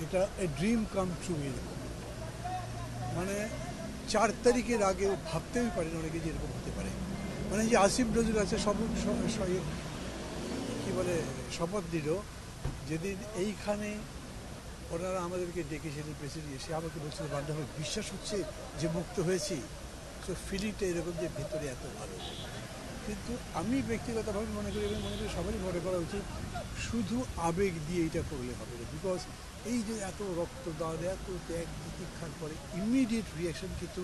এটা a dream come true এরকম, মানে 4 তারিখের আগে ভাবতেই পারেন অনেকে যে এরকম হতে পারে। মানে যে আসিফ নজরুল আছে কি বলে শপথ দিল যেদিন এইখানে ওনারা আমাদেরকে ডেকেছিলেন প্রেসিডেন্ট, সে আমাকে বলছিল বান্ধব বিশ্বাস হচ্ছে যে মুক্ত হয়েছি। সো ফিলিংটা এরকম যে ভেতরে এত ভালো। কিন্তু আমি ব্যক্তিগতভাবে মনে করি এবং মনে করি সবারই মনে করা উচিত শুধু আবেগ দিয়ে এটা করলে হবে না। বিকজ এই যে এত রক্তদান, এত ত্যাগ তিতিক্ষার পরে ইমিডিয়েট রিয়াকশন কিন্তু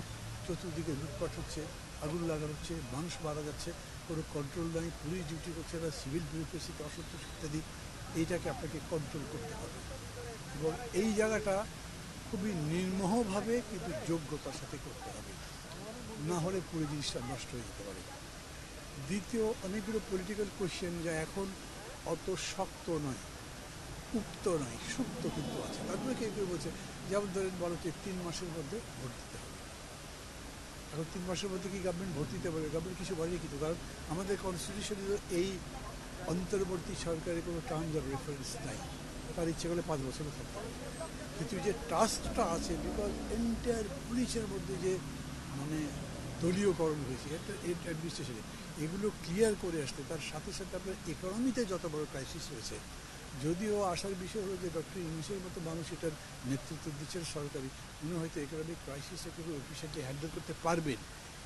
চতুর্দিকে লুটপাট হচ্ছে, আগুন লাগানো হচ্ছে, মানুষ মারা যাচ্ছে, কোনো কন্ট্রোল নাই, পুলিশ ডিউটি করছে না, সিভিল ব্যুরোক্রেসিতে অসন্তোষ ইত্যাদি। এইটাকে আপনাকে কন্ট্রোল করতে হবে এবং এই জায়গাটা খুবই নির্মোহভাবে কিন্তু যোগ্যতার সাথে করতে হবে, না হলে পুরো জিনিসটা নষ্ট হয়ে যেতে পারে। দ্বিতীয়, অনেকগুলো পলিটিক্যাল কোয়েশ্চেন যা এখন অত শক্ত নয়, উক্ত নয়, সুপ্ত কিন্তু আছে। তারপরে কেউ কেউ বলছে, যেমন ধরেন বলো যে 3 মাসের মধ্যে ভোট দিতে হবে। এখন 3 মাসের মধ্যে কি গভর্নমেন্ট ভোট দিতে পারবে? গভর্নমেন্ট কিছু বলেনি কিন্তু, কারণ আমাদের কনস্টিটিউশনে এই অন্তর্বর্তী সরকারের কোনো টার্মস অফ রেফারেন্স নাই। তার ইচ্ছে করলে 5 বছরও থাকতে পারে। কিন্তু যে ট্রাস্টটা আছে, বিকজ এন্টায়ার পুলিশের মধ্যে যে মানে দলীয়করণ হয়েছে অ্যাডমিনিস্ট্রেশনে, এগুলো ক্লিয়ার করে আসতে, তার সাথে সাথে আপনার ইকোনমিতে যত বড় ক্রাইসিস হয়েছে, যদিও আসার বিষয় হলো যে ডক্টর ইউনূসের মতো মানুষ এটার নেতৃত্ব দিচ্ছেন সরকারি, উনি হয়তো ইকোনমিক ক্রাইসিসটাকে খুব এফিসিয়েন্টলি হ্যান্ডেল করতে পারবেন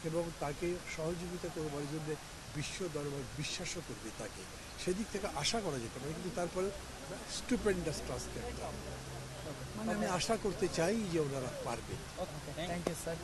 এবং তাকে সহযোগিতা করবার জন্য বিশ্ব দরবার বিশ্বাসও করবে তাকে, সেদিক থেকে আশা করা যেতে পারে। কিন্তু তারপরে স্টুপেন্ডাস ট্রাস্ট একটা, মানে আমি আশা করতে চাই যে ওনারা পারবেন। Thank you sir.